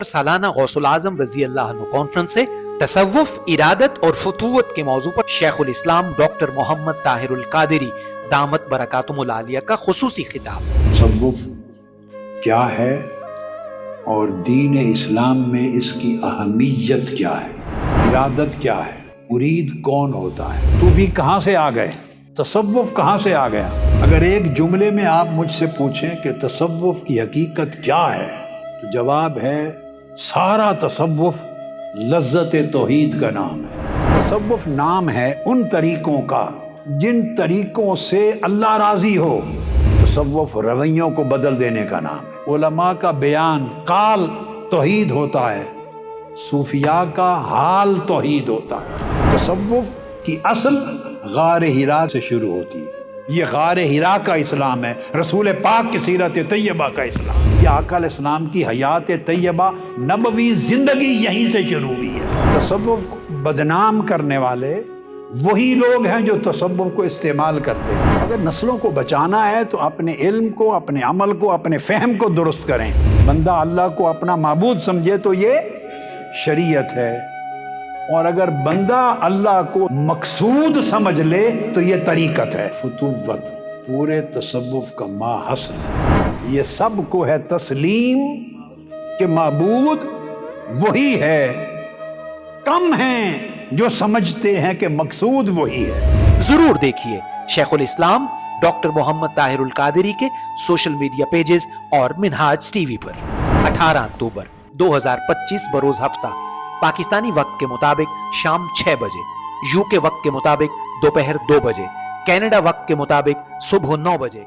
سالانہ غوث العظم رضی اللہ عنہ کانفرنس سے تصوف، ارادت اور فتوت کے موضوع پر شیخ الاسلام ڈاکٹر محمد طاہر القادری دامت برکاتہم العالیہ کا خصوصی خطاب۔ تصوف کیا ہے اور دین اسلام میں اس کی اہمیت کیا ہے، ارادت کیا ہے، مرید کون ہوتا ہے، تو بھی کہاں سے آ گئے، تصوف کہاں سے آ گیا؟ اگر ایک جملے میں آپ مجھ سے پوچھیں کہ تصوف کی حقیقت کیا ہے تو جواب ہے سارا تصوف لذت توحید کا نام ہے۔ تصوف نام ہے ان طریقوں کا جن طریقوں سے اللہ راضی ہو۔ تصوف رویوں کو بدل دینے کا نام ہے۔ علماء کا بیان قال توحید ہوتا ہے، صوفیاء کا حال توحید ہوتا ہے۔ تصوف کی اصل غار حرا سے شروع ہوتی ہے۔ یہ غار حرا کا اسلام ہے، رسول پاک کی سیرت طیبہ کا اسلام۔ یہ آقا علیہ السلام کی حیات طیبہ نبوی زندگی یہیں سے شروع ہوئی ہے۔ تصوف کو بدنام کرنے والے وہی لوگ ہیں جو تصوف کو استعمال کرتے ہیں۔ اگر نسلوں کو بچانا ہے تو اپنے علم کو، اپنے عمل کو، اپنے فہم کو درست کریں۔ بندہ اللہ کو اپنا معبود سمجھے تو یہ شریعت ہے، اور اگر بندہ اللہ کو مقصود سمجھ لے تو یہ طریقت ہے۔ فتوت پورے تصوف کا ماحصل ہے۔ یہ سب کو ہے تسلیم کہ معبود وہی ہے، کم ہیں جو سمجھتے ہیں کہ مقصود وہی ہے۔ ضرور دیکھیے شیخ الاسلام ڈاکٹر محمد طاہر القادری کے سوشل میڈیا پیجز اور منہاج ٹی وی پر 18 اکتوبر 2025 بروز ہفتہ پاکستانی وقت کے مطابق شام 6 بجے، یو کے وقت کے مطابق دوپہر 2 بجے، کینیڈا وقت کے مطابق صبح 9 بجے